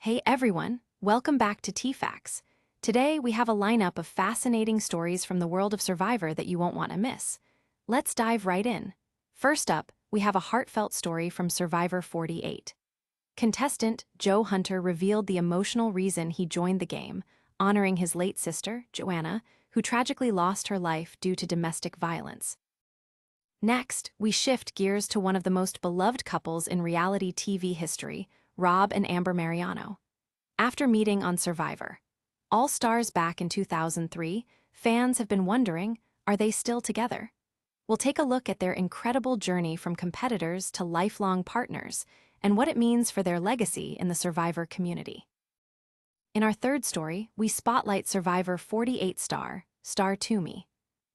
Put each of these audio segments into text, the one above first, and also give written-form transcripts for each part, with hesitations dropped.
Hey everyone, welcome back to T-Facts. Today we have a lineup of fascinating stories from the world of Survivor that you won't want to miss. Let's dive right in. First up, we have a heartfelt story from Survivor 48. Contestant Joe Hunter revealed the emotional reason he joined the game, honoring his late sister, Joanna, who tragically lost her life due to domestic violence. Next, we shift gears to one of the most beloved couples in reality TV history, Rob and Amber Mariano. After meeting on Survivor, All Stars back in 2003, fans have been wondering, are they still together? We'll take a look at their incredible journey from competitors to lifelong partners and what it means for their legacy in the Survivor community. In our third story, we spotlight Survivor 48 Star Toomey.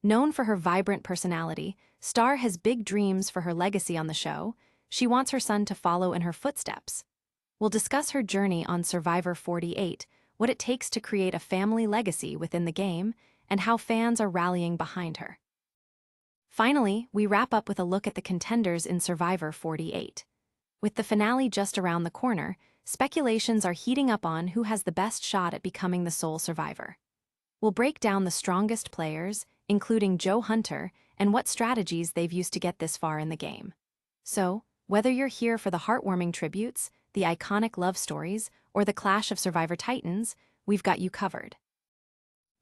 Known for her vibrant personality, Star has big dreams for her legacy on the show. She wants her son to follow in her footsteps. We'll discuss her journey on Survivor 48, what it takes to create a family legacy within the game, and how fans are rallying behind her. Finally, we wrap up with a look at the contenders in Survivor 48. With the finale just around the corner, speculations are heating up on who has the best shot at becoming the sole survivor. We'll break down the strongest players, including Joe Hunter, and what strategies they've used to get this far in the game. So, whether you're here for the heartwarming tributes, the iconic love stories, or the clash of Survivor Titans, we've got you covered.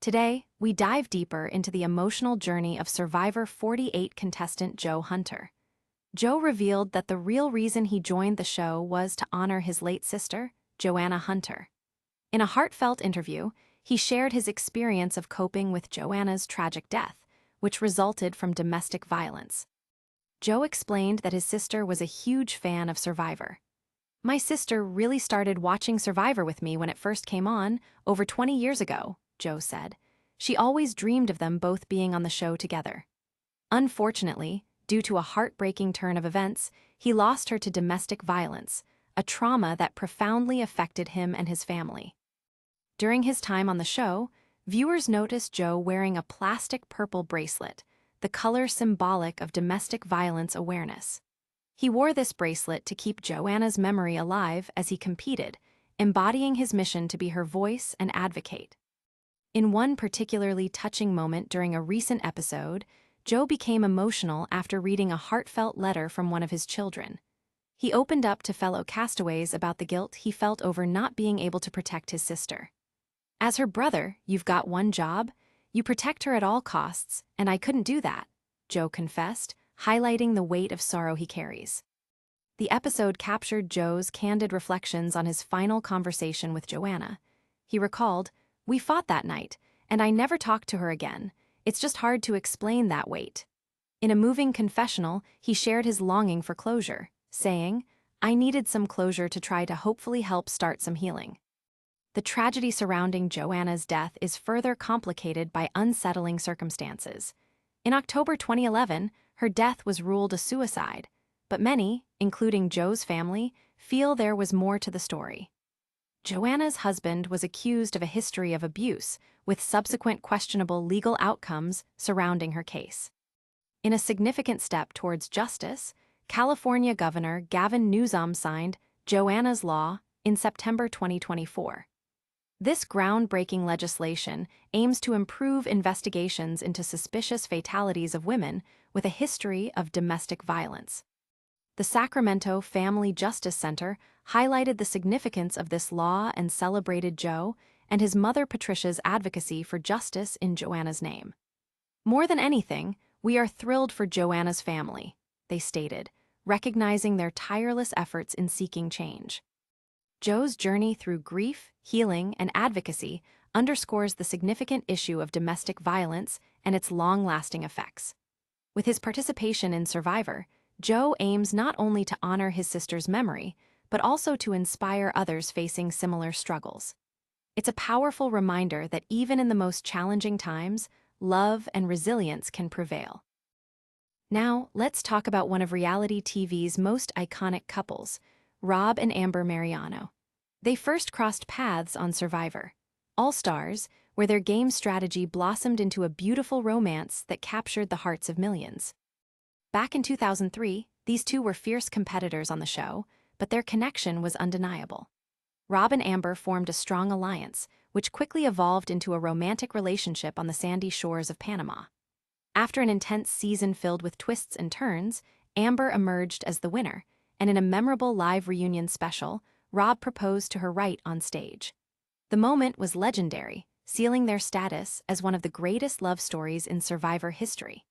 Today, we dive deeper into the emotional journey of Survivor 48 contestant Joe Hunter. Joe revealed that the real reason he joined the show was to honor his late sister, Joanna Hunter. In a heartfelt interview, he shared his experience of coping with Joanna's tragic death, which resulted from domestic violence. Joe explained that his sister was a huge fan of Survivor. "My sister really started watching Survivor with me when it first came on, over 20 years ago," Joe said. "She always dreamed of them both being on the show together." Unfortunately, due to a heartbreaking turn of events, he lost her to domestic violence, a trauma that profoundly affected him and his family. During his time on the show, viewers noticed Joe wearing a plastic purple bracelet, the color symbolic of domestic violence awareness. He wore this bracelet to keep Joanna's memory alive as he competed, embodying his mission to be her voice and advocate. In one particularly touching moment during a recent episode, Joe became emotional after reading a heartfelt letter from one of his children. He opened up to fellow castaways about the guilt he felt over not being able to protect his sister. "As her brother, you've got one job. You protect her at all costs, and I couldn't do that," Joe confessed, highlighting the weight of sorrow he carries. The episode captured Joe's candid reflections on his final conversation with Joanna. He recalled, "We fought that night, and I never talked to her again. It's just hard to explain that weight." In a moving confessional, he shared his longing for closure, saying, "I needed some closure to try to hopefully help start some healing." The tragedy surrounding Joanna's death is further complicated by unsettling circumstances. In October 2011, her death was ruled a suicide, but many, including Joe's family, feel there was more to the story. Joanna's husband was accused of a history of abuse, with subsequent questionable legal outcomes surrounding her case. In a significant step towards justice, California Governor Gavin Newsom signed Joanna's Law in September 2024. This groundbreaking legislation aims to improve investigations into suspicious fatalities of women with a history of domestic violence. The Sacramento Family Justice Center highlighted the significance of this law and celebrated Joe and his mother Patricia's advocacy for justice in Joanna's name. "More than anything, we are thrilled for Joanna's family," they stated, recognizing their tireless efforts in seeking change. Joe's journey through grief, healing, and advocacy underscores the significant issue of domestic violence and its long-lasting effects. With his participation in Survivor, Joe aims not only to honor his sister's memory, but also to inspire others facing similar struggles. It's a powerful reminder that even in the most challenging times, love and resilience can prevail. Now, let's talk about one of reality TV's most iconic couples, Rob and Amber Mariano. They first crossed paths on Survivor All Stars, where their game strategy blossomed into a beautiful romance that captured the hearts of millions. Back in 2003, these two were fierce competitors on the show, but their connection was undeniable. Rob and Amber formed a strong alliance, which quickly evolved into a romantic relationship on the sandy shores of Panama. After an intense season filled with twists and turns, Amber emerged as the winner, and in a memorable live reunion special, Rob proposed to her right on stage. The moment was legendary, sealing their status as one of the greatest love stories in Survivor history.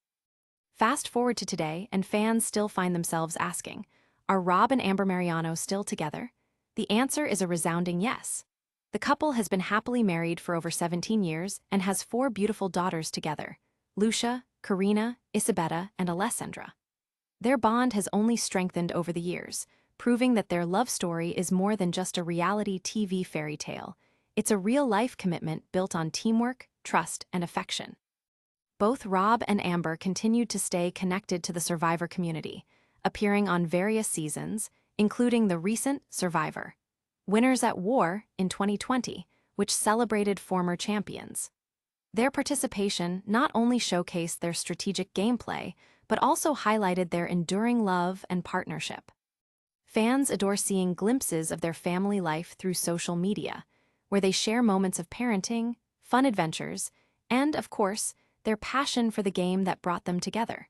Fast forward to today, and fans still find themselves asking, are Rob and Amber Mariano still together? The answer is a resounding yes. The couple has been happily married for over 17 years and has 4 beautiful daughters together: Lucia, Karina, Isabetta, and Alessandra. Their bond has only strengthened over the years, proving that their love story is more than just a reality TV fairy tale. It's a real-life commitment built on teamwork, trust, and affection. Both Rob and Amber continued to stay connected to the Survivor community, appearing on various seasons, including the recent Survivor Winners at War in 2020, which celebrated former champions. Their participation not only showcased their strategic gameplay, but also highlighted their enduring love and partnership. Fans adore seeing glimpses of their family life through social media, where they share moments of parenting, fun adventures, and, of course, their passion for the game that brought them together.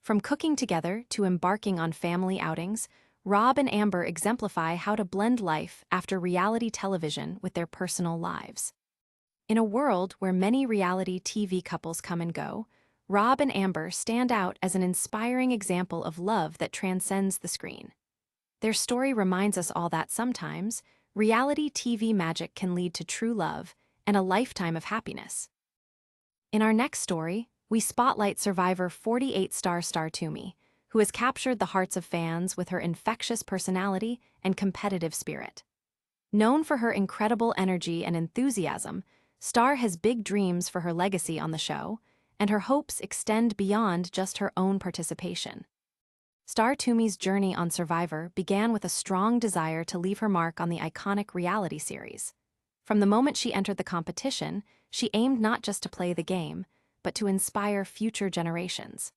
From cooking together to embarking on family outings, Rob and Amber exemplify how to blend life after reality television with their personal lives. In a world where many reality TV couples come and go, Rob and Amber stand out as an inspiring example of love that transcends the screen. Their story reminds us all that sometimes, reality TV magic can lead to true love and a lifetime of happiness. In our next story, we spotlight Survivor 48 star Star Toomey, who has captured the hearts of fans with her infectious personality and competitive spirit. Known for her incredible energy and enthusiasm, Star has big dreams for her legacy on the show, and her hopes extend beyond just her own participation. Star Toomey's journey on Survivor began with a strong desire to leave her mark on the iconic reality series. From the moment she entered the competition, she aimed not just to play the game, but to inspire future generations.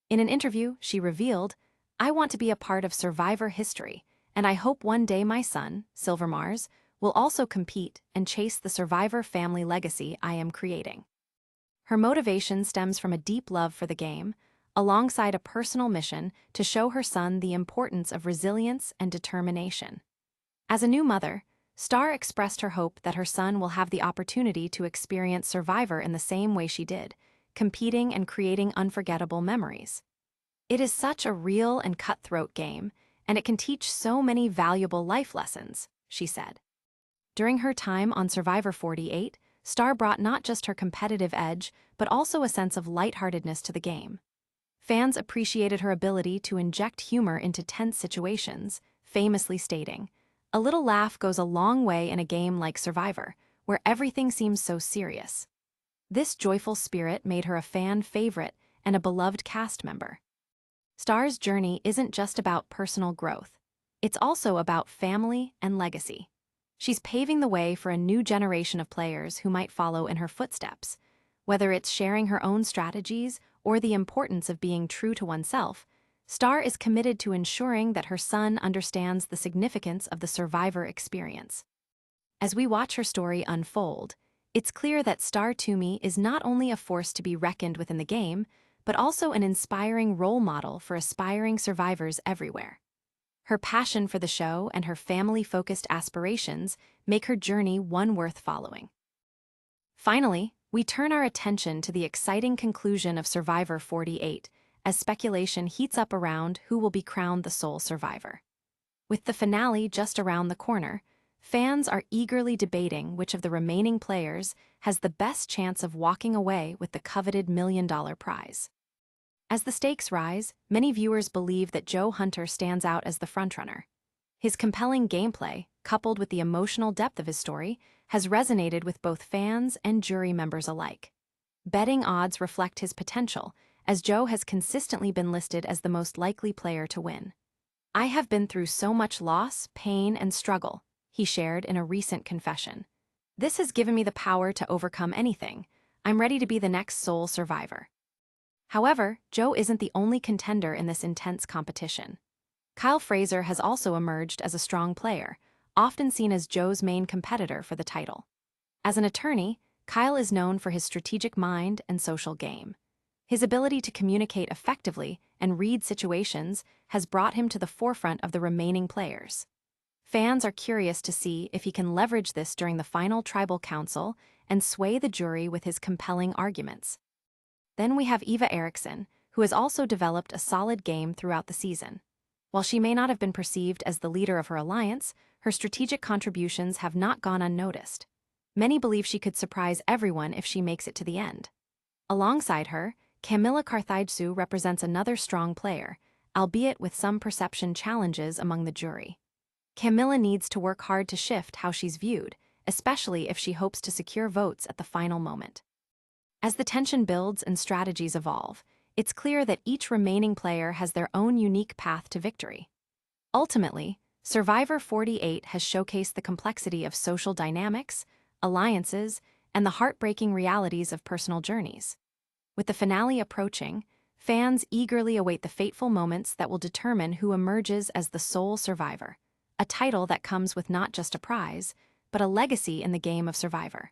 In an interview, she revealed, "I want to be a part of Survivor history, and I hope one day my son, Silver Mars, will also compete and chase the Survivor family legacy I am creating." Her motivation stems from a deep love for the game, alongside a personal mission to show her son the importance of resilience and determination. As a new mother, Star expressed her hope that her son will have the opportunity to experience Survivor in the same way she did, competing and creating unforgettable memories. "It is such a real and cutthroat game, and it can teach so many valuable life lessons," she said. During her time on Survivor 48, Star brought not just her competitive edge, but also a sense of lightheartedness to the game. Fans appreciated her ability to inject humor into tense situations, famously stating, "A little laugh goes a long way in a game like Survivor, where everything seems so serious." This joyful spirit made her a fan favorite and a beloved cast member. Star's journey isn't just about personal growth. It's also about family and legacy. She's paving the way for a new generation of players who might follow in her footsteps. Whether it's sharing her own strategies or the importance of being true to oneself, Star is committed to ensuring that her son understands the significance of the Survivor experience. As we watch her story unfold, it's clear that Star Toomey is not only a force to be reckoned with in the game, but also an inspiring role model for aspiring survivors everywhere. Her passion for the show and her family-focused aspirations make her journey one worth following. Finally, we turn our attention to the exciting conclusion of Survivor 48, as speculation heats up around who will be crowned the sole survivor. With the finale just around the corner, fans are eagerly debating which of the remaining players has the best chance of walking away with the coveted $1 million prize. As the stakes rise, many viewers believe that Joe Hunter stands out as the frontrunner. His compelling gameplay, coupled with the emotional depth of his story, has resonated with both fans and jury members alike. Betting odds reflect his potential, as Joe has consistently been listed as the most likely player to win. "I have been through so much loss, pain, and struggle," he shared in a recent confession. "This has given me the power to overcome anything. I'm ready to be the next sole survivor." However, Joe isn't the only contender in this intense competition. Kyle Fraser has also emerged as a strong player, often seen as Joe's main competitor for the title. As an attorney, Kyle is known for his strategic mind and social game. His ability to communicate effectively and read situations has brought him to the forefront of the remaining players. Fans are curious to see if he can leverage this during the final tribal council and sway the jury with his compelling arguments. Then we have Eva Erickson, who has also developed a solid game throughout the season. While she may not have been perceived as the leader of her alliance, her strategic contributions have not gone unnoticed. Many believe she could surprise everyone if she makes it to the end. Alongside her, Kamilla Karthigesu represents another strong player, albeit with some perception challenges among the jury. Kamilla needs to work hard to shift how she's viewed, especially if she hopes to secure votes at the final moment. As the tension builds and strategies evolve, it's clear that each remaining player has their own unique path to victory. Ultimately, Survivor 48 has showcased the complexity of social dynamics, alliances, and the heartbreaking realities of personal journeys. With the finale approaching, fans eagerly await the fateful moments that will determine who emerges as the sole survivor, a title that comes with not just a prize, but a legacy in the game of Survivor.